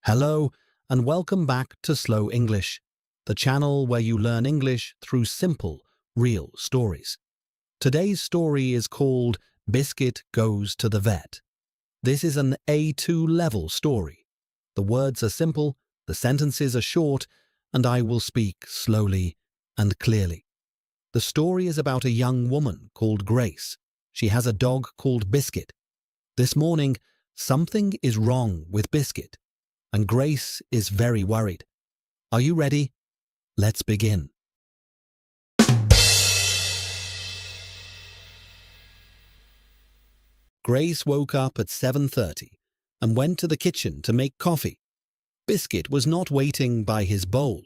Hello, and welcome back to Slow English, the channel where you learn English through simple, real stories. Today's story is called Biscuit Goes to the Vet. This is an A2 level story. The words are simple, the sentences are short, and I will speak slowly and clearly. The story is about a young woman called Grace. She has a dog called Biscuit. This morning, something is wrong with Biscuit, and Grace is very worried. Are you ready? Let's begin. Grace woke up at 7:30 and went to the kitchen to make coffee. Biscuit was not waiting by his bowl.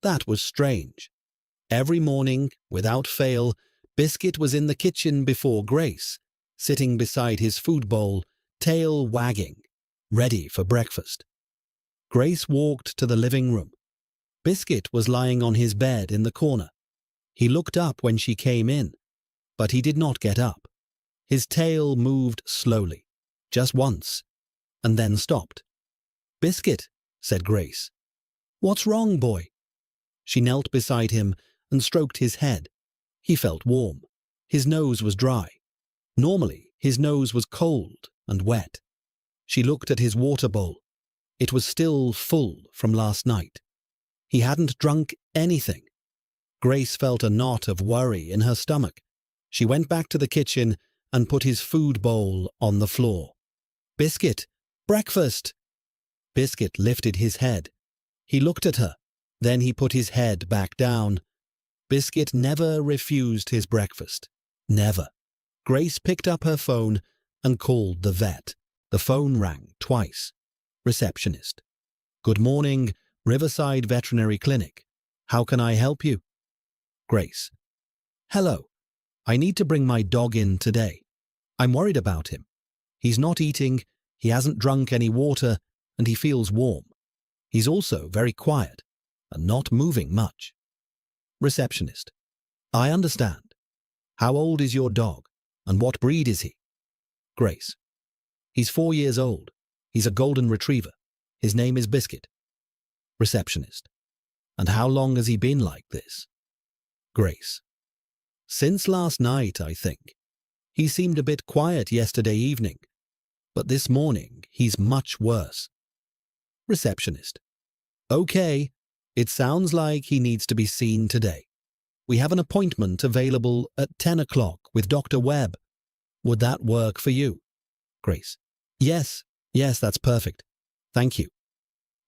That was strange. Every morning, without fail, Biscuit was in the kitchen before Grace, sitting beside his food bowl, tail wagging, ready for breakfast. Grace walked to the living room. Biscuit was lying on his bed in the corner. He looked up when she came in, but he did not get up. His tail moved slowly, just once, and then stopped. "Biscuit," said Grace. "What's wrong, boy?" She knelt beside him and stroked his head. He felt warm. His nose was dry. Normally, his nose was cold and wet. She looked at his water bowl. It was still full from last night. He hadn't drunk anything. Grace felt a knot of worry in her stomach. She went back to the kitchen and put his food bowl on the floor. "Biscuit, breakfast!" Biscuit lifted his head. He looked at her. Then he put his head back down. Biscuit never refused his breakfast. Never. Grace picked up her phone and called the vet. The phone rang twice. Receptionist. "Good morning, Riverside Veterinary Clinic. How can I help you?" Grace. "Hello. I need to bring my dog in today. I'm worried about him. He's not eating, he hasn't drunk any water, and he feels warm. He's also very quiet and not moving much." Receptionist. "I understand. How old is your dog, and what breed is he?" Grace. "He's 4 years old. He's a golden retriever. His name is Biscuit." Receptionist. "And how long has he been like this?" Grace. "Since last night, I think. He seemed a bit quiet yesterday evening, but this morning he's much worse." Receptionist. "Okay, it sounds like he needs to be seen today. We have an appointment available at 10 o'clock with Dr. Webb. Would that work for you?" Grace. Yes, that's perfect. Thank you."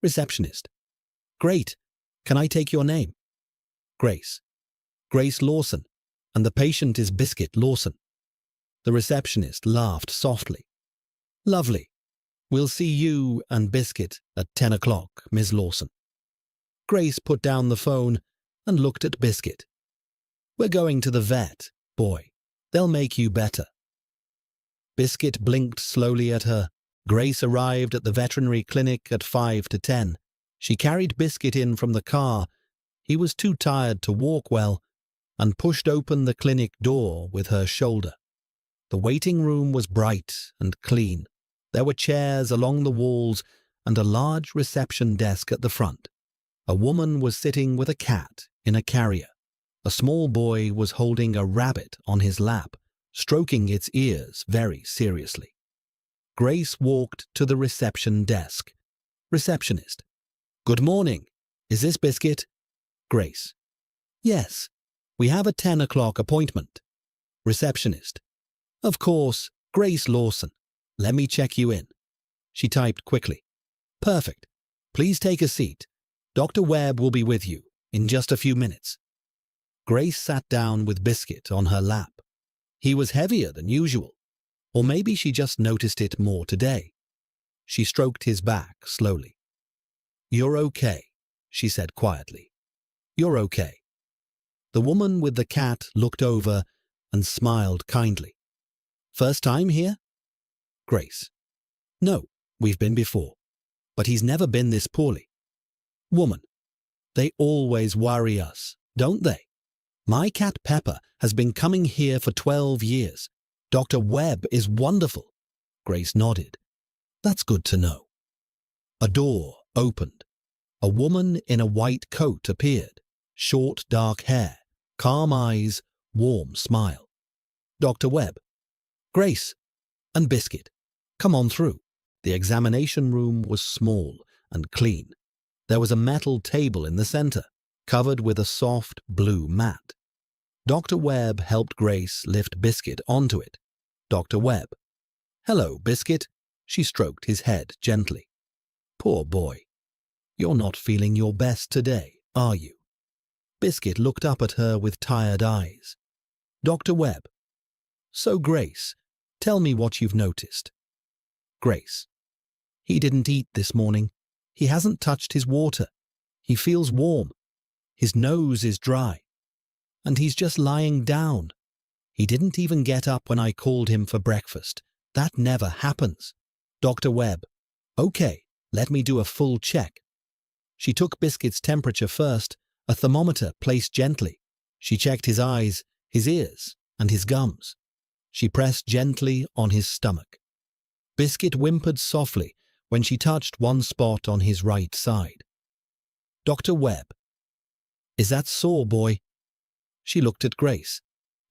Receptionist. "Great. Can I take your name?" Grace. "Grace Lawson, and the patient is Biscuit Lawson." The receptionist laughed softly. "Lovely. We'll see you and Biscuit at 10 o'clock, Ms. Lawson." Grace put down the phone and looked at Biscuit. "We're going to the vet, boy. They'll make you better." Biscuit blinked slowly at her. Grace arrived at the veterinary clinic at 5 to 10. She carried Biscuit in from the car. He was too tired to walk well, and pushed open the clinic door with her shoulder. The waiting room was bright and clean. There were chairs along the walls and a large reception desk at the front. A woman was sitting with a cat in a carrier. A small boy was holding a rabbit on his lap, stroking its ears very seriously. Grace walked to the reception desk. Receptionist. "Good morning. Is this Biscuit?" Grace. "Yes. We have a 10 o'clock appointment." Receptionist. "Of course, Grace Lawson. Let me check you in." She typed quickly. "Perfect. Please take a seat. Dr. Webb will be with you in just a few minutes." Grace sat down with Biscuit on her lap. He was heavier than usual, or maybe she just noticed it more today. She stroked his back slowly. "You're okay," she said quietly. "You're okay." The woman with the cat looked over and smiled kindly. "First time here?" Grace. "No, we've been before, but he's never been this poorly." Woman. "They always worry us, don't they? My cat Pepper has been coming here for 12 years. Dr. Webb is wonderful." Grace nodded. "That's good to know." A door opened. A woman in a white coat appeared. Short, dark hair, calm eyes, warm smile. Dr. Webb. Grace. And Biscuit. Come on through. The examination room was small and clean. There was a metal table in the center, covered with a soft blue mat. Dr. Webb helped Grace lift Biscuit onto it. Dr. Webb. Hello, Biscuit. She stroked his head gently. Poor boy. You're not feeling your best today, are you? Biscuit looked up at her with tired eyes. Dr. Webb. So, Grace, tell me what you've noticed. Grace. He didn't eat this morning. He hasn't touched his water. He feels warm. His nose is dry. And he's just lying down. He didn't even get up when I called him for breakfast. That never happens. Dr. Webb. Okay, let me do a full check. She took Biscuit's temperature first, a thermometer placed gently. She checked his eyes, his ears, and his gums. She pressed gently on his stomach. Biscuit whimpered softly when she touched one spot on his right side. Dr. Webb. Is that sore, boy? She looked at Grace.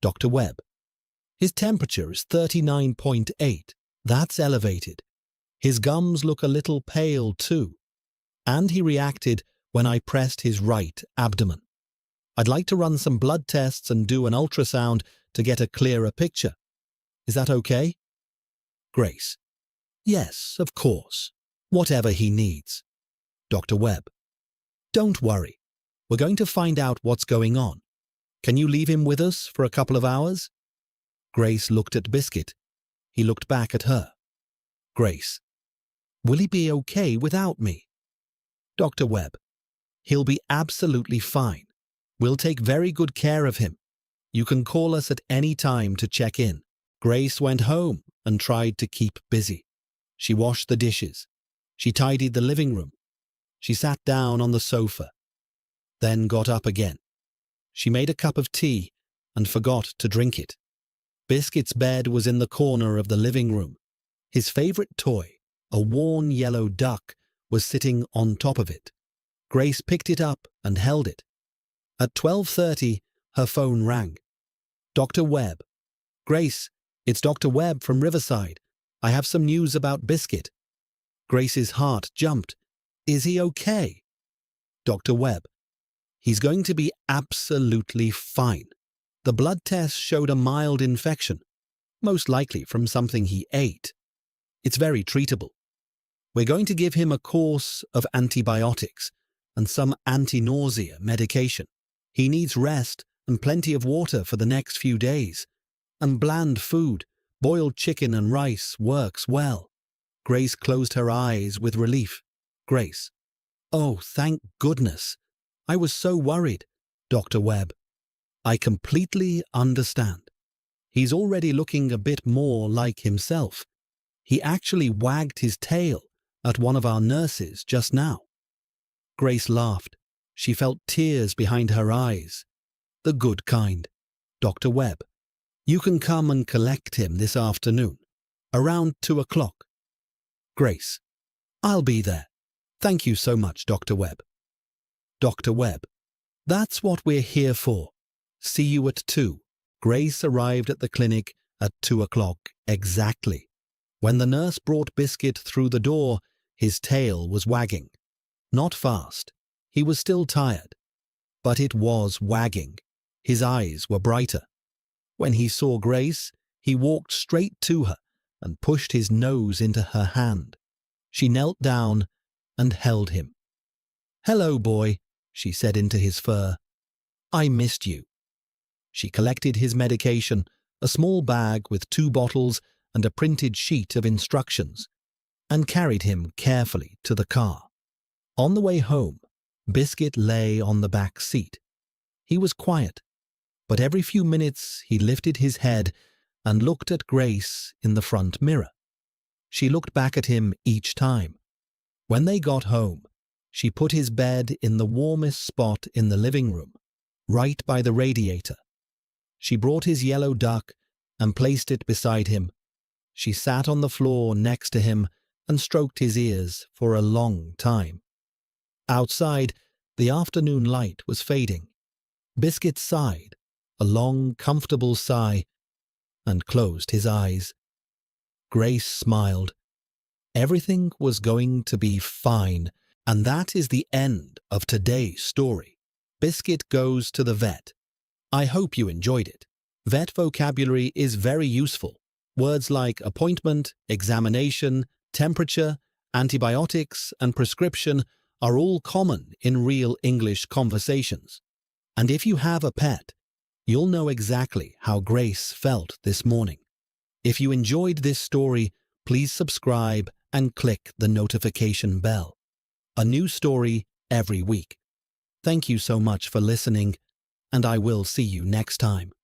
Dr. Webb. His temperature is 39.8. That's elevated. His gums look a little pale too. And he reacted when I pressed his right abdomen. I'd like to run some blood tests and do an ultrasound to get a clearer picture. Is that okay? Grace. Yes, of course. Whatever he needs. Dr. Webb. Don't worry. We're going to find out what's going on. Can you leave him with us for a couple of hours? Grace looked at Biscuit. He looked back at her. Grace. Will he be okay without me? Dr. Webb. He'll be absolutely fine. We'll take very good care of him. You can call us at any time to check in. Grace went home and tried to keep busy. She washed the dishes. She tidied the living room. She sat down on the sofa, then got up again. She made a cup of tea and forgot to drink it. Biscuit's bed was in the corner of the living room. His favorite toy, a worn yellow duck, was sitting on top of it. Grace picked it up and held it. At 12:30, her phone rang. Dr. Webb. Grace, it's Dr. Webb from Riverside. I have some news about Biscuit. Grace's heart jumped. Is he okay? Dr. Webb. He's going to be absolutely fine. The blood test showed a mild infection, most likely from something he ate. It's very treatable. We're going to give him a course of antibiotics and some anti-nausea medication. He needs rest and plenty of water for the next few days. And bland food, boiled chicken and rice, works well. Grace closed her eyes with relief. Grace. Oh, thank goodness. I was so worried, Dr. Webb. I completely understand. He's already looking a bit more like himself. He actually wagged his tail at one of our nurses just now. Grace laughed. She felt tears behind her eyes. The good kind. Dr. Webb. You can come and collect him this afternoon, around 2 o'clock. Grace. I'll be there. Thank you so much, Dr. Webb. Dr. Webb. That's what we're here for. See you at 2. Grace arrived at the clinic at 2 o'clock exactly. When the nurse brought Biscuit through the door, his tail was wagging. Not fast. He was still tired. But it was wagging. His eyes were brighter. When he saw Grace, he walked straight to her and pushed his nose into her hand. She knelt down and held him. Hello, boy, she said into his fur. I missed you. She collected his medication, a small bag with 2 bottles and a printed sheet of instructions, and carried him carefully to the car. On the way home, Biscuit lay on the back seat. He was quiet, but every few minutes he lifted his head and looked at Grace in the front mirror. She looked back at him each time. When they got home, she put his bed in the warmest spot in the living room, right by the radiator. She brought his yellow duck and placed it beside him. She sat on the floor next to him and stroked his ears for a long time. Outside, the afternoon light was fading. Biscuit sighed, a long, comfortable sigh, and closed his eyes. Grace smiled. Everything was going to be fine, and that is the end of today's story. Biscuit Goes to the Vet. I hope you enjoyed it. Vet vocabulary is very useful. Words like appointment, examination, temperature, antibiotics, and prescription are all common in real English conversations. And if you have a pet, you'll know exactly how Grace felt this morning. If you enjoyed this story, please subscribe and click the notification bell. A new story every week. Thank you so much for listening, and I will see you next time.